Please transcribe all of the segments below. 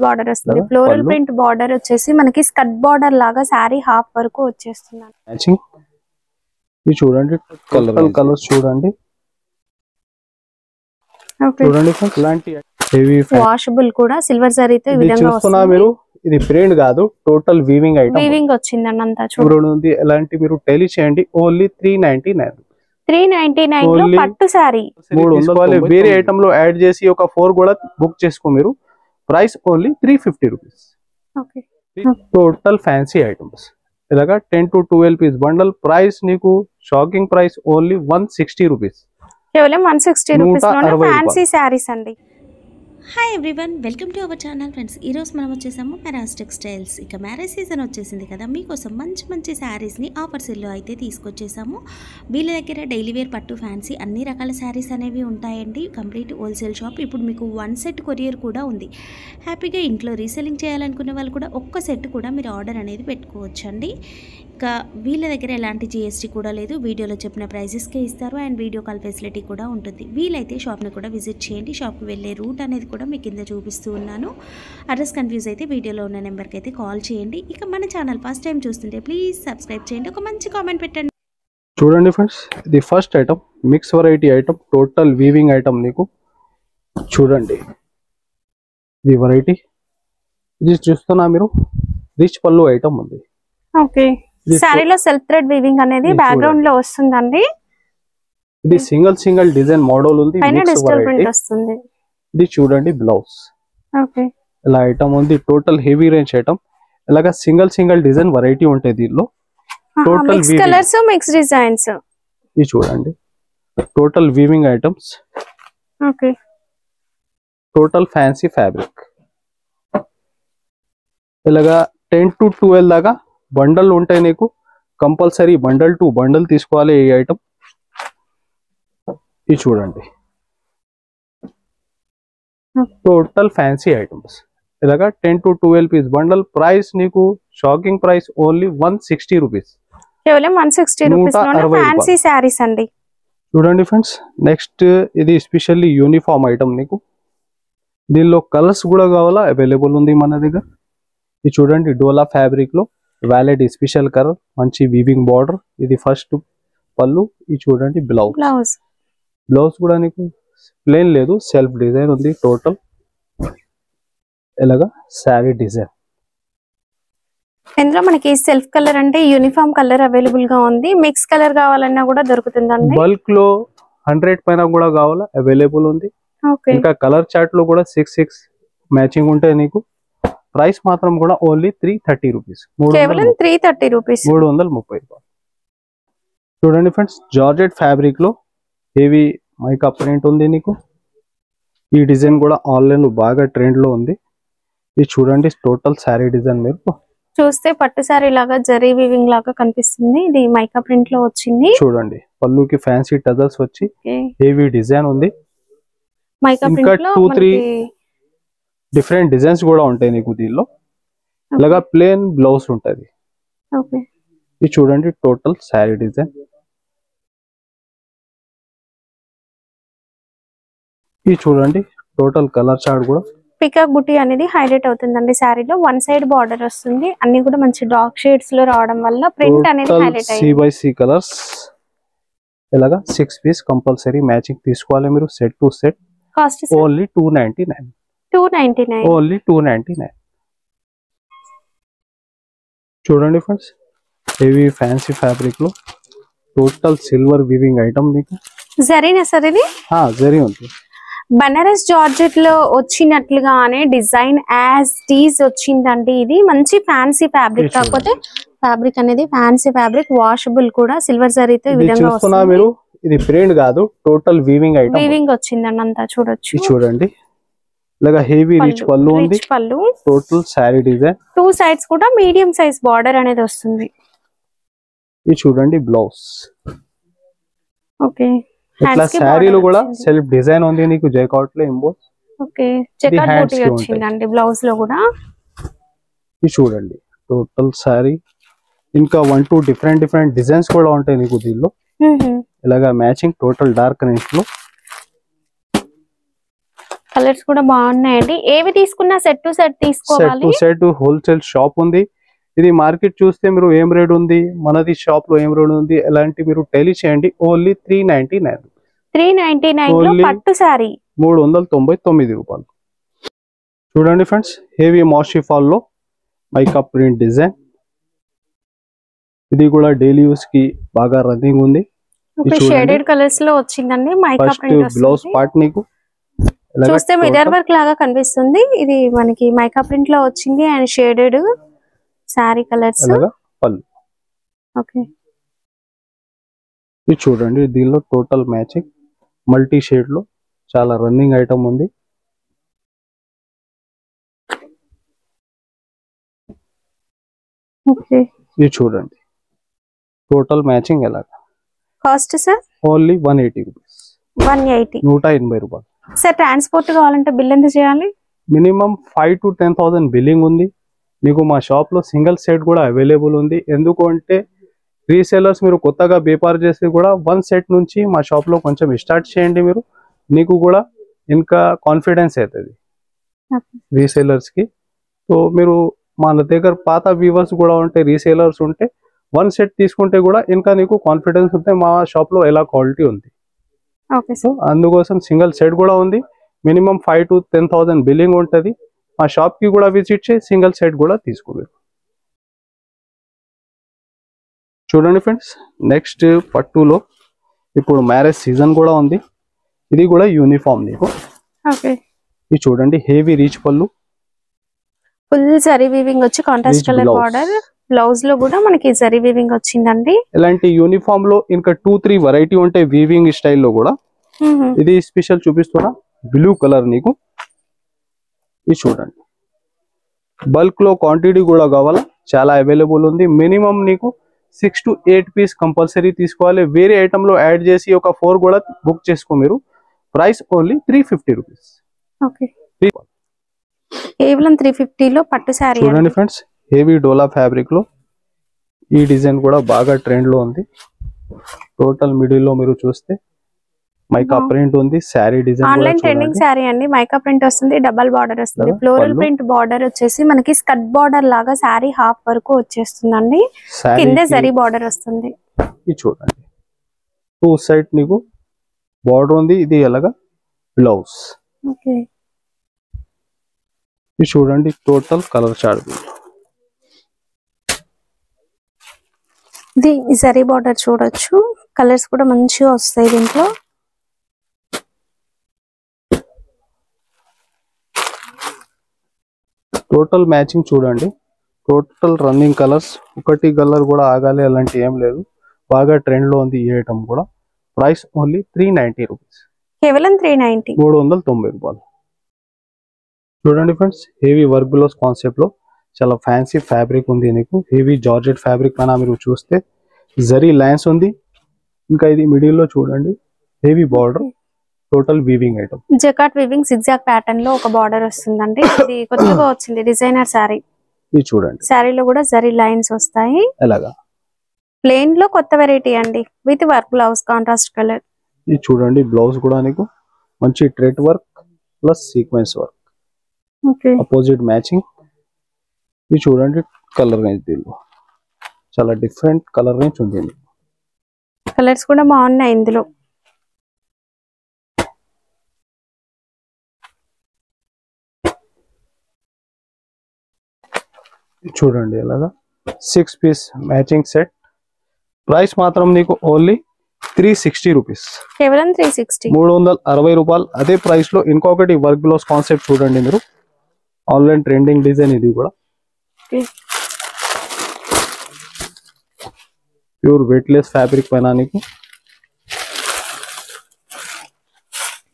Border వస్తుంది. Floral print border వచ్చేసి మనకి స్కర్ట్ బార్డర్ లాగా సారీ హాఫ్ వరకు వచ్చేస్తుంది. మ్యాచింగ్ ఇది చూడండి, కలర్స్ చూడండి. చూడండి ఇలాంటి హెవీ వాషబుల్ కూడా సిల్వర్ జరీతో ఈ విధంగా వస్తుంది. మీరు ఇది ప్రింట్ కాదు, టోటల్ వీవింగ్ ఐటమ్. వీవింగ్ వచ్చిందండి అంతా చూడండి. ఎలాంటి మీరు టెలి చేయండి. ఓన్లీ 399. 399 లో పట్టు సారీ 300. వేరే ఐటమ్ లో యాడ్ చేసి ఒక 4 కూడా బుక్ చేసుకో మీరు. Price only 350 rupees. Total fancy items ఇలాగా 10 to 12 పీస్ బండల్. ప్రైస్ నీకు షాకింగ్ ప్రైస్ ఓన్లీ 160 రూపీస్. కేవలం 160 రూపీస్ లోనే ఫ్యాన్సీ సారీస్ అండి. Hi everyone, welcome to our channel friends. ఈరోజు మనం వచ్చేసాము మెరాజ్ టెక్స్టైల్స్. ఇక మ్యారేజ్ సీజన్ వచ్చేసింది కదా, మీకోసం మంచి మంచి శారీస్ని ఆఫర్ సేల్లో అయితే తీసుకొచ్చేసాము. వీళ్ళ దగ్గర డైలీ వేర్, పట్టు, ఫ్యాన్సీ అన్ని రకాల శారీస్ అనేవి ఉంటాయండి. Complete wholesale shop. ఇప్పుడు మీకు 1 సెట్ కొరియర్ కూడా ఉంది. హ్యాపీగా ఇంట్లో రీసెల్లింగ్ చేయాలనుకునే వాళ్ళు కూడా ఒక్క సెట్ కూడా మీరు ఆర్డర్ అనేది పెట్టుకోవచ్చండి. ఇంకా వీళ్ళ దగ్గర ఎలాంటి GST కూడా లేదు. వీడియోలో చెప్పిన ప్రైజెస్కే ఇస్తారు అండ్ వీడియో కాల్ ఫెసిలిటీ కూడా ఉంటుంది. వీలైతే షాప్ని కూడా విజిట్ చేయండి. షాప్కి వెళ్ళే రూట్ అనేది కూడా మీకు కింద చూపిస్తూ ఉన్నాను. అడ్రస్ కన్ఫ్యూజ్ అయితే వీడియోలో ఉన్న నెంబర్కి అయితే కాల్ చేయండి. ఇక మన ఛానల్ ఫస్ట్ టైం చూస్తుంటే ప్లీజ్ సబ్స్క్రైబ్ చేయండి, ఒక మంచి కామెంట్ పెట్టండి. చూడండి ఫ్రెండ్స్, ఇది first item mix variety item, total weaving item. నీకు చూడండి ఇది వెరైటీ. ఇది చూస్తున్నా మీరు, రిచ్ పళ్ళు ఐటమ్ ఉంది. ఓకే, సారీలో సెల్ఫ్ థ్రెడ్ వీవింగ్ అనేది బ్యాక్గ్రౌండ్ లో వస్తుందండి. ఇది సింగిల్ డిజైన్ మోడల్ ఉంది. డిజిటల్ ప్రింట్ వస్తుంది. ఇది చూడండి బ్లౌజ్. ఓకే, ఇలా ఐటమ్ ఉంది. Total heavy range item. ఇలాగా సింగిల్ డిజైన్ వెరైటీ ఉంటాయి దీనిలో. Total mix colours, mix designs. ఇది చూడండి total weaving items. Okay, total fancy fabric. ఇలాగా 10 to 12 దాకా బండల్ ఉంటాయి నీకు. కంపల్సరీ బండల్ టు బండల్ తీసుకోవాలి ఈ ఐటమ్. ఇది చూడండి టోటల్ ఫ్యాన్సీ ఐటమ్స్. ఇలాగా 10 to 12 పీస్ బండల్. ప్రైస్ నీకు షాకింగ్ ప్రైస్ ఓన్లీ 160 రూపీస్. కేవలం 160 రూపీస్ లోనే ఫ్యాన్సీ సారీస్ అండి. చూడండి ఫ్రెండ్స్, నెక్స్ట్ ఇది స్పెషల్లీ యూనిఫామ్ ఐటమ్. నీకు దీనిలో కలర్స్ కూడా కావాలా, అవైలబుల్ ఉంది మన దగ్గర. ఇది చూడండి డోలా ఫ్యాబ్రిక్ లో వ్యాలెడ్ స్పెషల్ కలర్, మంచి వీవింగ్ బార్డర్. ఇది ఫస్ట్ పళ్ళు. ఇది చూడండి బ్లౌజ్ కూడా నీకు ప్లేన్ లేదు, సెల్ఫ్ డిజైన్ ఉంది. టోటల్ ఇలాగా శారీ డిజైన్. ఇందులో మనకి సెల్ఫ్ కలర్ అంటే యూనిఫామ్ కలర్ అవైలబుల్ గా ఉంది. మిక్స్ కలర్ కావాలన్నా కూడా దొరుకుతుందండి. బల్క్ లో 100 పైన కూడా కావాలా, అవైలబుల్ ఉంది. ఇంకా కలర్ చార్ట్ లో కూడా 6 మ్యాచింగ్ ఉంటాయి నీకు. ప్రైస్ మాత్రం కూడా ఓన్లీ 330 రూపీస్. కేవలం 330 రూపీస్. 330. చూడండి ఫ్రెండ్స్, జార్జెట్ ఫ్యాబ్రిక్ లో హెవీ మైకా ప్రింట్ ఉంది నీకు. ఈ డిజైన్ కూడా ఆన్లైన్ లో బాగా ట్రెండ్ లో ఉంది. ఇది చూడండి టోటల్ శారీ డిజైన్. మీరు చూస్తే పట్టు శారీ లాగా జరీ వీవింగ్ లాగా కనిపిస్తుంది. ఇది మైకా ప్రింట్ లో వచ్చింది. చూడండి పళ్ళుకి ఫ్యాన్సీ టజల్స్ వచ్చి హెవీ డిజైన్ ఉంది. మైకా ప్రింట్ లో 2-3 డిఫరెంట్ డిజైన్స్ కూడా ఉంటాయి నీకు దీనిలో. ఇలాగా ప్లేన్ బ్లౌజ్ ఉంటది. ఇది చూడండి టోటల్ శారీ డిజైన్. ఇది చూడండి టోటల్ కలర్ చార్ట్ కూడా. పికాక్ బుటీ అనేది హైలైట్ అవుతుందండి శారీలో. 1 సైడ్ బార్డర్ వస్తుంది. అన్ని కూడా మంచి డార్క్ షేడ్స్ లో రావడం వల్ల ప్రింట్ అనేది హైలైట్ అయ్యింది. C/C colours. ఇలాగా 6 పీస్ కంపల్సరీ మ్యాచింగ్ తీసుకోవాలి మీరు. Set to set. Cost only 299. 299. Only 299. చూడండి ఫ్రెండ్స్, హెవీ ఫ్యాన్సీ ఫ్యాబ్రిక్ లో టోటల్ సిల్వర్ వీవింగ్ ఐటమ్ నీకు. జరీనా సార్ ఇది? జరీ ఉంది. బనారస్ జార్జెట్ లో వచ్చినట్లుగానే డిజైన్ యాజ్ టీజ్ వచ్చిందండి. ఇది మంచి ఫ్యాన్సీ ఫ్యాబ్రిక్. కాకపోతే ఫ్యాబ్రిక్ అనేది ఫ్యాన్సీ ఫ్యాబ్రిక్, వాషబుల్ కూడా. సిల్వర్ జరీతో ఈ విధంగా వస్తుంది. మీరు ఇది ప్రింట్ కాదు, టోటల్ వీవింగ్ ఐటమ్. వీవింగ్ వచ్చిందండి అంతా చూడొచ్చు. చూడండి ఇలాగా హెవీ రిచ్ పళ్ళు ఉంది. Total sari design. 2 సైడ్స్ కూడా మీడియం సైజ్ బార్డర్ అనేది వస్తుంది. ఇది చూడండి బ్లౌజ్. ఓకే, ఇట్లా శారీలో కూడా సెల్ఫ్ డిజైన్ ఉంది నీకు. జైకాట్ లో ఎంబోస్. ఓకే, చెకర్ బూటీ వచ్చిందండి బ్లౌజ్ లో కూడా. ఇది చూడండి టోటల్ శారీ. ఇంకా 1-2 డిఫరెంట్ డిజైన్స్ కూడా ఉంటాయి నీకు దీనిలో. ఇలాగా మ్యాచింగ్ టోటల్ డార్క్ రేంజ్ లో. కలర్స్ కూడా బాగున్నాయండి. ఏవి తీసుకున్నా సెట్ టు సెట్ తీసుకోవాలి. సెట్ హోల్సేల్ షాప్ ఉంది. ఇది మార్కెట్ చూస్తే మీరు ఏం రేట్ ఉంది, మనది షాప్ లో ఏం రేట్ ఉంది, ఎలాంటి మీరు టెలి చేయండి. ఓన్లీ 399. 399 లో పట్టు సారీ 399 రూపాయలు. చూడండి ఫ్రెండ్స్, హెవీ మాషిఫాల్ లో మైకా ప్రింట్ డిజైన్. ఇది కూడా డైలీ యూస్ కి బాగా రన్నింగ్ ఉంది. షేడెడ్ కలర్స్ లో వచ్చిందండి. మైకా ప్రింట్ బ్లౌజ్ పార్ట్ నీకు చూస్తే మిర్రర్ వర్క్ లాగా కనిపిస్తుంది. ఇది మనకి మైకా ప్రింట్ లో వచ్చింది అండ్ షేడెడ్ సారీ కలర్స్. పళ్ళు ఓకే, ఇది చూడండి, దీనిలో టోటల్ మ్యాచింగ్ మల్టీ షేడ్ లో చాలా రన్నింగ్ ఐటమ్ ఉంది. ఓకే, ఇది చూడండి టోటల్ మ్యాచింగ్ ఎలాగా. Cost sir only 180 rupees. 180, 180 రూపాయలు. సార్ ట్రాన్స్పోర్ట్ కావాలంటే బిల్ ఎంత చేయాలి? మినిమం 5,000 to 10,000 బిల్లింగ్ ఉంది. మీకు మా షాప్ లో సింగిల్ సెట్ కూడా అవైలబుల్ ఉంది. ఎందుకు అంటే రీసేలర్స్ మీరు కొత్తగా వ్యాపారం చేస్తే కూడా 1 సెట్ నుంచి మా షాప్ లో కొంచెం స్టార్ట్ చేయండి. మీరు నీకు కూడా ఇంకా కాన్ఫిడెన్స్ అవుతుంది రీసేలర్స్ కి. సో మీరు మన దగ్గర పాత వ్యూవర్స్ కూడా ఉంటే, రీసేలర్స్ ఉంటే 1 సెట్ తీసుకుంటే కూడా ఇంకా నీకు కాన్ఫిడెన్స్ ఉంటే మా షాప్ లో ఎలా క్వాలిటీ ఉంది. సో అందుకోసం సింగిల్ సెట్ కూడా ఉంది. మినిమం 5,000 to 10,000 బిల్లింగ్ ఉంటుంది. మా షాప్ కి కూడా విజిట్ చేసి సింగిల్ సెట్ కూడా తీసుకోవాలి. చూడండి ఫ్రెండ్స్, నెక్స్ట్ పట్టులో ఇప్పుడు మ్యారేజ్ సీజన్ కూడా ఉంది. ఇది కూడా యూనిఫామ్ నీకు. ఇది చూడండి, హెవీ రీచ్ పళ్ళు, ఫుల్ జరీ వీవింగ్ వచ్చి కాంట్రాస్ట్ కలర్ బార్డర్. బ్లౌజ్ లో కూడా మనకి జరీ వీవింగ్ వచ్చిందండి. ఇలాంటి యూనిఫామ్ లో ఇంకా 2-3 వెరైటీ ఉంటాయి వీవింగ్ స్టైల్లో కూడా. ఇది స్పెషల్ చూపిస్తున్నా, బ్లూ కలర్ నీకు. ఇది చూడండి, బల్క్ లో క్వాంటిటీ కూడా కావాలా, చాలా అవైలబుల్ ఉంది. మినిమం నీకు 6 to 8 పీస్ కంపల్సరీ తీసుకోవాలి. వేరే ఐటమ్ లో యాడ్ చేసి ఒక 4 కూడా బుక్ చేసుకో మీరు. Price only 350 rupees. కేవలం 350 లో పట్టు సారీ. చూడండి ఫ్రెండ్స్, హెవీ డోలా ఫ్యాబ్రిక్ లో ఈ డిజైన్ కూడా బాగా ట్రెండ్ లో ఉంది. టోటల్ మిడిల్ లో మీరు చూస్తే మైకా ప్రింట్ ఉంది. Sorry design online trending sorry అండి. మైకా ప్రింట్ వస్తుంది, డబల్ బార్డర్ వస్తుంది. ఫ్లోరల్ ప్రింట్ బార్డర్ వచ్చేసి మనకి స్కర్ట్ బార్డర్ లాగా సారీ హాఫ్ వరకు వచ్చేస్తుందండి. కింద జరీ బార్డర్ వస్తుంది. ఇది చూడండి, 2 సైడ్ నీకు బార్డర్ ఉంది. ఇది ఎలాగా బ్లౌజ్. ఓకే, ఇది చూడండి టోటల్ కలర్ చార్ట్. ఇది జరీ బార్డర్ చూడొచ్చు. కలర్స్ కూడా మంచిగా వస్తాయి దీంట్లో. టోటల్ మ్యాచింగ్ చూడండి, టోటల్ రన్నింగ్ కలర్స్. ఒకటి కలర్ కూడా ఆగాలి అలాంటి ఏం లేదు. బాగా ట్రెండ్ లో ఉంది ఈ ఐటమ్ కూడా. Price only 390 rupees. కేవలం 390, 390 రూపాయలు. చూడండి friends, heavy work blouse concept లో చాలా ఫ్యాన్సీ ఫ్యాబ్రిక్ ఉంది నీకు. హెవీ జార్జెట్ ఫ్యాబ్రిక్ పైన మీరు చూస్తే జరీ లైన్స్ ఉంది. ఇంకా ఇది మిడిల్ లో చూడండి, heavy border, total weaving item. Jacquard weaving zigzag pattern లో ఒక బార్డర్ వస్తుందండి. ఇది కొత్తగా వచ్చింది డిజైనర్ సారీ. ఇది చూడండి, సారీలో కూడా జరీ లైన్స్ వస్తాయి. ఎలాగా ప్లెయిన్ లో కొత్త వెరైటీ అండి, with work blouse contrast colour. ఇది చూడండి, బ్లౌజ్ కూడా నీకు మంచి thread work plus sequence work, opposite matching. ఇది చూడండి కలర్ రేంజ్, దీనిలో చాలా డిఫరెంట్ కలర్ రేంజ్ ఉంది. కలర్స్ కూడా బాగున్నాయి ఇందులో. చూడండి ఎలాగా 6 పీస్ మ్యాచింగ్ సెట్. ప్రైస్ మాత్రం నీకు ఓన్లీ 360 రూపీస్. కేవలం 360, 360 రూపాయలు. అదే ప్రైస్ లో ఇంకొకటి వర్క్ బ్లౌజ్ కాన్సెప్ట్ చూడండి మీరు. ఆన్లైన్ ట్రెండింగ్ డిజైన్ ఇది కూడా. ప్యూర్ వెయిట్లెస్ ఫ్యాబ్రిక్ పైన నీకు.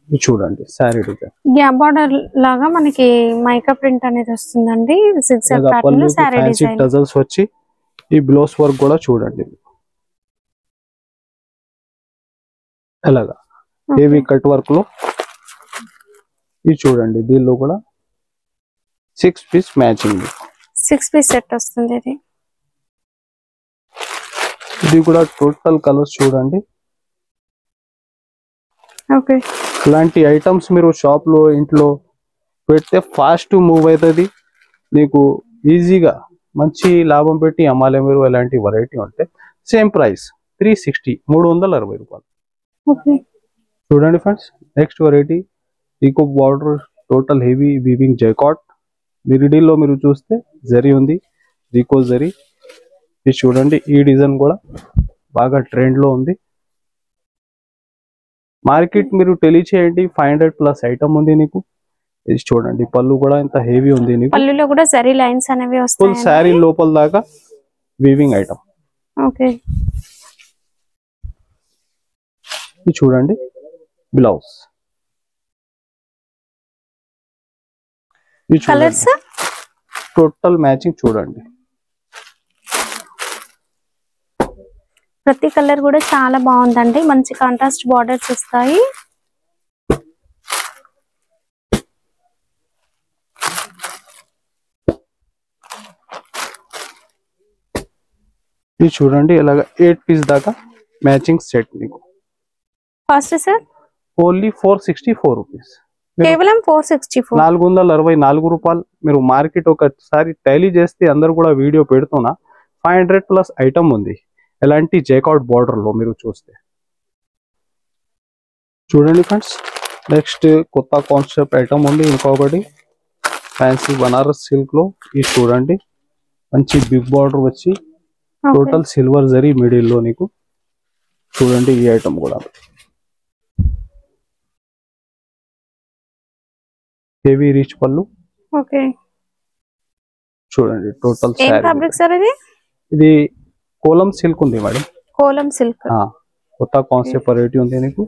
ఇది చూడండి సారీ డిజైన్. గ్యాప్ బార్డర్ లాగా మనకి మైకా ప్రింట్ అనేది వస్తుందండి. సిగ్జాగ్ ప్యాటర్న్ లో సారీ డిజైన్. టజల్స్ వచ్చి ఈ బ్లౌజ్ వర్క్ కూడా చూడండి ఎలాగా హెవీ కట్ వర్క్ లో. ఇది చూడండి, దీనిలో కూడా 6 పీస్ మ్యాచింగ్. 6 పీస్ సెట్ వస్తుంది ఇది. ఇది కూడా టోటల్ కలర్స్ చూడండి. ఓకే, ఇలాంటి ఐటమ్స్ మీరు షాప్ లో ఇంట్లో పెడితే ఫాస్ట్ మూవ్ అవుతుంది, నీకు ఈజీగా మంచి లాభం పెట్టి అమ్మాలి. మీరు ఎలాంటి వెరైటీ ఉంటే సేమ్ ప్రైస్ 360 360 రూపాయలు. ఓకే చూడండి friends, next variety eco border total heavy weaving jacquard. మిడిల్లో మీరు చూస్తే జరీ ఉంది, రీకో జరీ. ఇది చూడండి, ఈ డిజైన్ కూడా బాగా ట్రెండ్ లో ఉంది. మార్కెట్ మీరు తెలియచేయండి, 500+ ఐటమ్ ఉంది నీకు. ఇది చూడండి, పళ్ళు కూడా ఇంత హెవీ ఉంది నీకు. పళ్ళులో కూడా జరీ లైన్స్ అనేవి వస్తాయి. ఫుల్ శారీ లోపల దాకా వీవింగ్ ఐటమ్. ఓకే ఇది చూడండి బ్లౌజ్. ఇది కలర్స్ టోటల్ మ్యాచింగ్ చూడండి. ప్రతి కలర్ కూడా చాలా బాగుందండి, మంచి కాంట్రాస్ట్ బార్డర్స్ వస్తాయి. ఇది చూడండి, ఇలాగ 8 పీస్ దాకా మ్యాచింగ్ సెట్ మీకు. Cost sir only 464 rupees. కేవలం 464. 464 రూపాయలు. మీరు మార్కెట్ ఒకసారి టైలీ చేస్తే అందరు కూడా వీడియో పెడుతున్నా 500+ ఐటమ్ ఉంది ఎలాంటి జైకాట్ బార్డర్ లో మీరు చూస్తే. చూడండి ఫ్రెండ్స్, నెక్స్ట్ కొత్త కాన్సెప్ట్ ఐటమ్ ఉంది ఇంకొకటి ఫ్యాన్సీ బనారస్ సిల్క్ లో. ఇది చూడండి, మంచి బిగ్ బార్డర్ వచ్చి టోటల్ సిల్వర్ జరీ మిడిల్ లో నీకు. చూడండి ఈ ఐటమ్ కూడా హెవీ రిచ్ పళ్ళు. ఓకే చూడండి టోటల్ ఏం ఫ్యాబ్రిక్ సార్ ఇది? ఇది కోలం సిల్క్ ఉంది మేడం. కోలం సిల్క్ కొత్త కాన్సెప్ట్ వెరైటీ ఉంది నీకు.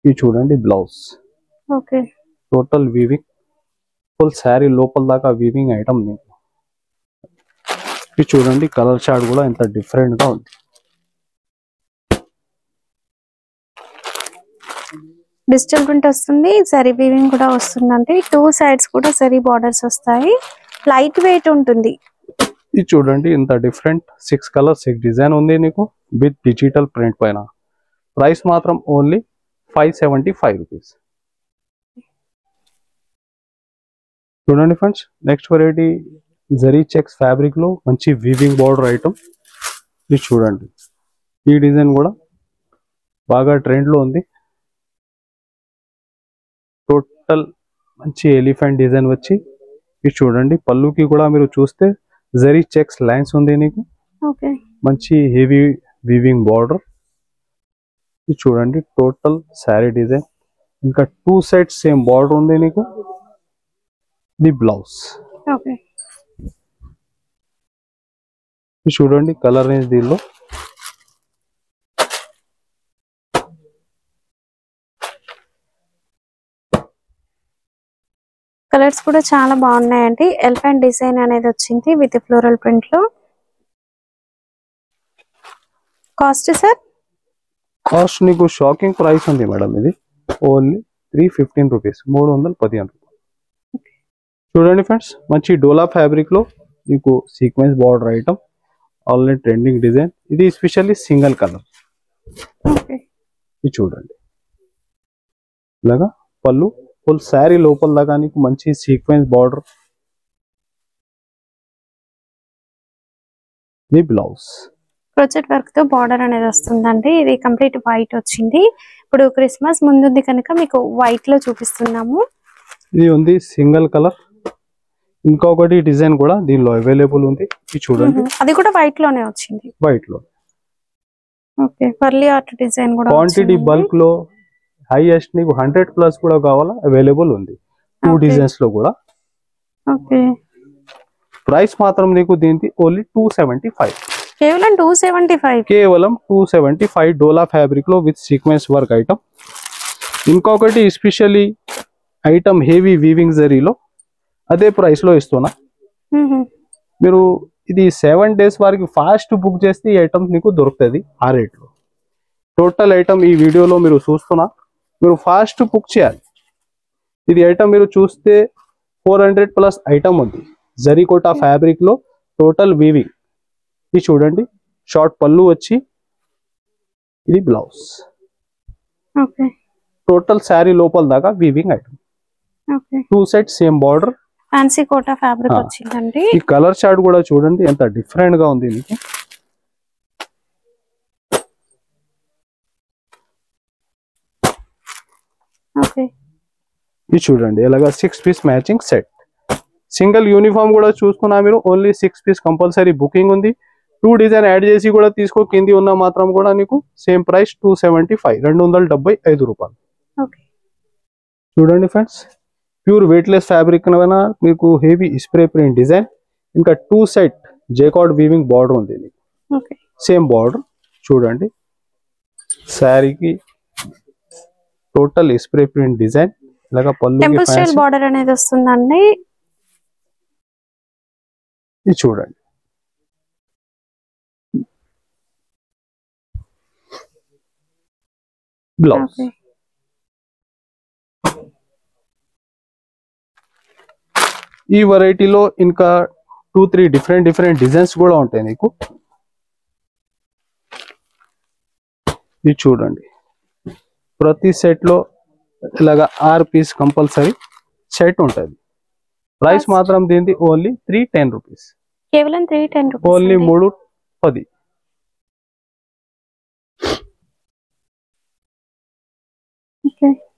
ఇది చూడండి blouse. Okay total weaving, full sari లోపల దాకా వీవింగ్ ఐటమ్ నీకు. ఇది చూడండి కలర్ చార్ట్ కూడా ఎంత డిఫరెంట్ గా ఉంది. డిజిటల్ ప్రింట్ వస్తుంది, జరీ వీవింగ్ కూడా వస్తుందండి. 2 సైడ్స్ కూడా జరీ బార్డర్స్ వస్తాయి, లైట్ వెయిట్ ఉంటుంది. ఇది చూడండి ఇంత డిఫరెంట్ 6 కలర్ 6 డిజైన్ ఉంది నీకు విత్ డిజిటల్ ప్రింట్ పైన. ప్రైస్ మాత్రం ఓన్లీ 575 రూపీస్. చూడండి friends, next variety zari checks fabric లో మంచి వీవింగ్ బార్డర్ ఐటమ్. ఇది చూడండి, ఈ డిజైన్ కూడా బాగా ట్రెండ్ లో ఉంది. టోటల్ మంచి ఎలిఫెంట్ డిజైన్ వచ్చి ఇది చూడండి, పళ్ళుకి కూడా మీరు చూస్తే జరీ చెక్స్ లైన్స్ ఉంది నీకు. ఓకే మంచి హెవీ వీవింగ్ బార్డర్. ఇది చూడండి టోటల్ శారీ డిజైన్, ఇంకా 2 సైడ్స్ సేమ్ బార్డర్ ఉంది నీకు. The blouse. ఓకే ఇది చూడండి కలర్ రేంజ్ దీనిలో. కలర్స్ కూడా చాలా బాగున్నాయండి. ఎలిఫెంట్ డిజైన్ అనేది వచ్చింది విత్ ఫ్లోరల్ ప్రింట్ లో. Cost sir? కాస్ట్ నీకు షాకింగ్ ప్రైస్ ఉంది మేడం. ఇది ఓన్లీ 315 రూపీస్, 315 రూపాయలు. చూడండి ఫ్రెండ్స్, మంచి డోలా ఫ్యాబ్రిక్ లో మీకు sequence border item, already trending design. ఇది స్పెషల్లీ సింగిల్ కలర్. ఇది చూడండి ఇలాగా పళ్ళు, ఫుల్ శారీ లోపల దాకా నీకు మంచి సీక్వెన్స్ బార్డర్. ఇది బ్లౌజ్. ప్రొజెక్ట్ వర్క్ తో బార్డర్ అనేది వస్తుందండి. ఇది కంప్లీట్ వైట్ వచ్చింది. ఇప్పుడు క్రిస్మస్ ముందుంది కనుక మీకు వైట్ లో చూపిస్తున్నాము. ఇది ఉంది సింగిల్ కలర్. ఇంకొకటి డిజైన్ కూడా దీనిలో అవైలబుల్ ఉంది. ఇది చూడండి, అది కూడా వైట్ లోనే వచ్చింది. వైట్ లో. ఓకే, పర్లీ ఆర్ట్ డిజైన్ కూడా. క్వాంటిటీ బల్క్ లో హైయెస్ట్ నీకు 100+ కూడా కావాలా, అవైలబుల్ ఉంది 2 డిజైన్స్ లో కూడా. ఓకే, ప్రైస్ మాత్రం నీకు దీనికి ఓన్లీ 275. కేవలం 275. కేవలం 275 డోలా ఫ్యాబ్రిక్ లో విత్ సీక్వెన్స్ వర్క్ ఐటమ్. ఇంకొకటి స్పెషల్లీ ఐటమ్ హెవీ వీవింగ్ జరీలో అదే ప్రైస్ లో ఇస్తున్నా. మీరు ఇది 7 డేస్ వరకు ఫాస్ట్ బుక్ చేస్తే ఈ ఐటమ్ నీకు దొరుకుతుంది ఆ రేట్ లో. టోటల్ ఐటమ్ ఈ వీడియోలో మీరు చూస్తున్నా, మీరు ఫాస్ట్ బుక్ చేయాలి. ఇది ఐటమ్ మీరు చూస్తే 400+ ఐటమ్ ఉంది జరీకోటా ఫ్యాబ్రిక్ లో టోటల్ వీవింగ్. ఇది చూడండి, షార్ట్ పళ్ళు వచ్చి ఇది బ్లౌజ్. ఓకే టోటల్ శారీ లోపల దాకా weaving item. Okay 2 set same border. Fancy Kota fabric వచ్చిందండి. ఈ కలర్ చార్ట్ కూడా చూడండి ఎంత డిఫరెంట్ గా ఉంది మీకు. ఓకే ఇది చూడండి ఇలాగా 6 piece matching set. Single uniform కూడా చూసుకున్నా మీరు ఓన్లీ 6 పీస్ కంపల్సరీ బుకింగ్ ఉంది. 2 డిజైన్ యాడ్ చేసి కూడా తీసుకో, కింది ఉన్న మాత్రం కూడా నీకు సేమ్ ప్రైస్ 275 275 రూపాయలు. ఓకే చూడండి ఫ్రెండ్స్, ప్యూర్ వెయిట్లెస్ ఫ్యాబ్రిక్ మీకు హెవీ స్ప్రే ప్రింట్ డిజైన్, ఇంకా 2 సెట్ జేకార్డ్ వీవింగ్ బార్డర్ ఉంది. ఓకే సేమ్ బార్డర్ చూడండి. శారీకి టోటల్ స్ప్రే ప్రింట్ డిజైన్, ఇలాగా పళ్ళు టెంపుల్ స్టైల్ బార్డర్ అనేది వస్తుందండి. ఇది చూడండి. బ్లౌజ్ ఈ వెరైటీలో ఇంకా 2-3 డిఫరెంట్ డిజైన్స్ కూడా ఉంటాయి నీకు. ఇది చూడండి, ప్రతి సెట్ లో ఇలాగా 6 పీస్ కంపల్సరీ సెట్ ఉంటుంది. ప్రైస్ మాత్రం దీనిది ఓన్లీ 310 రూపీస్. కేవలం 310 రూపీస్. ఓన్లీ 310.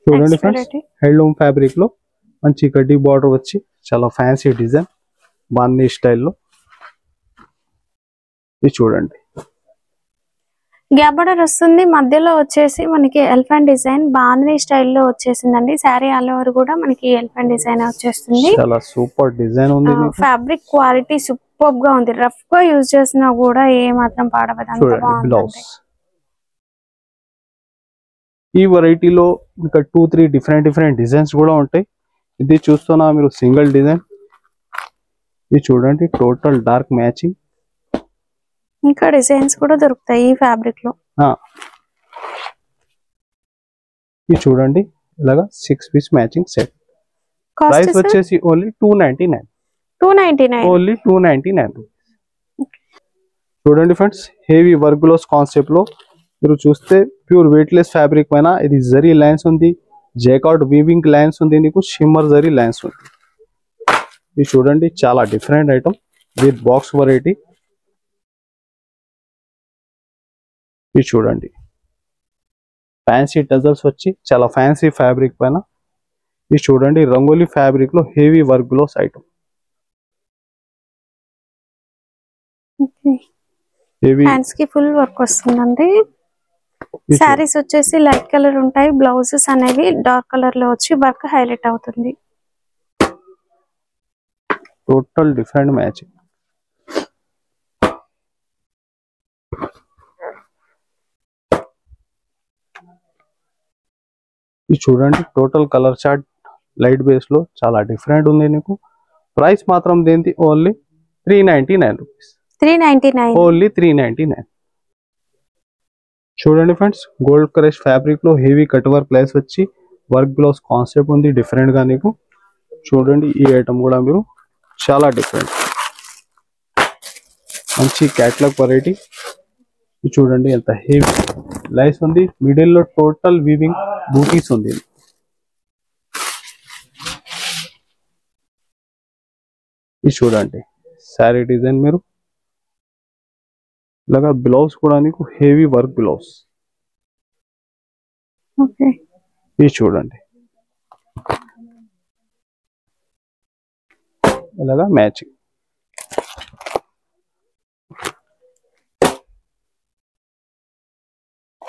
చూడండి ఫ్రెండ్స్, హ్యాండ్లూమ్ ఫ్యాబ్రిక్ లో మంచి గడ్డి బార్డర్ వచ్చి చాలా ఫ్యాన్సీ డిజైన్ బాందీ స్టైల్లో. ఇది చూడండి, గ్యాప్ బార్డర్ వస్తుంది, మధ్యలో వచ్చేసి మనకి ఎలిఫెంట్ డిజైన్ బాందీ స్టైల్లో వచ్చేసిందండి. శారీ ఆల్ ఓవర్ కూడా మనకి ఎలిఫెంట్ డిజైన్ వచ్చేస్తుంది. చాలా సూపర్ డిజైన్ ఉంది. ఫ్యాబ్రిక్ క్వాలిటీ సూపర్ గా ఉంది. రఫ్ గా యూజ్ చేసినా కూడా ఏ మాత్రం పాడవదు. బ్లౌజ్ ఈ వెరైటీలో ఇంకా 2-3 డిఫరెంట్ డిజైన్స్ కూడా ఉంటాయి. ఇది చూస్తున్నా మీరు సింగిల్ డిజైన్. ఇది చూడండి, టోటల్ డార్క్ మ్యాచింగ్. ఇంకా డిజైన్స్ కూడా దొరుకుతాయి ఈ ఫ్యాబ్రిక్ లో. ఇది చూడండి, ఇలాగా 6 పీస్ మ్యాచింగ్ సెట్. ప్రైస్ వచ్చేసి ఓన్లీ 299. ఓన్లీ 299. చూడండి friends, heavy work gloss concept లో మీరు చూస్తే ప్యూర్ వెయిట్లెస్ ఫ్యాబ్రిక్ పైన ఇది జరీ లైన్స్ ఉంది, జేకార్డ్ వీవింగ్ లైన్స్ ఉంది, నీకు షిమ్మర్ జరీ లైన్స్ ఉంది. ఇది చూడండి, చాలా different item with box variety. ఇది చూడండి, ఫ్యాన్సీ టజల్స్ వచ్చి చాలా ఫ్యాన్సీ ఫ్యాబ్రిక్ పైన. ఇది చూడండి, రంగోలీ ఫ్యాబ్రిక్ లో heavy work gloss item. Hands కి ఫుల్ వర్క్ వస్తుందండి. సారీస్ వచ్చేసి లైట్ కలర్ ఉంటాయి, బ్లౌజెస్ అనేవి డార్క్ కలర్ లో వచ్చి వర్క్ హైలైట్ అవుతుంది. Total different matching. ఇది చూడండి, total colour chart light base లో చాలా డిఫరెంట్ ఉంది నీకు. ప్రైస్ మాత్రం దేంటి ఓన్లీ 399 రూపీస్. 399. ఓన్లీ 399. చూడండి ఫ్రెండ్స్, గోల్డ్ క్రష్ ఫ్యాబ్రిక్ లో హెవీ కట్ వర్క్ లైన్స్ వచ్చి వర్క్ గ్లోస్ కాన్సెప్ట్ ఉంది డిఫరెంట్ గా నీకు. చూడండి, ఈ ఐటమ్ కూడా మీరు చాలా డిఫరెంట్, మంచి క్యాటలాగ్ వెరైటీ. చూడండి ఎంత హెవీ లైన్స్ ఉంది, మిడిల్ లో టోటల్ వీవింగ్ బూటీస్ ఉంది. ఇది చూడండి శారీ డిజైన్ మీరు ఇలాగా. బ్లౌజ్ కూడా నీకు హెవీ వర్క్ బ్లౌజ్. ఇది చూడండి, ఇలాగా మ్యాచింగ్.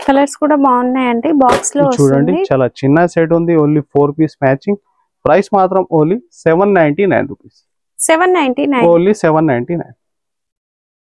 కలర్స్ కూడా బాగున్నాయండి. బాక్స్ లో చూడండి, చాలా చిన్న సెట్ ఉంది, ఓన్లీ 4 పీస్ మ్యాచింగ్. ప్రైస్ మాత్రం ఓన్లీ 799 రూపీస్. 799. ఓన్లీ 799.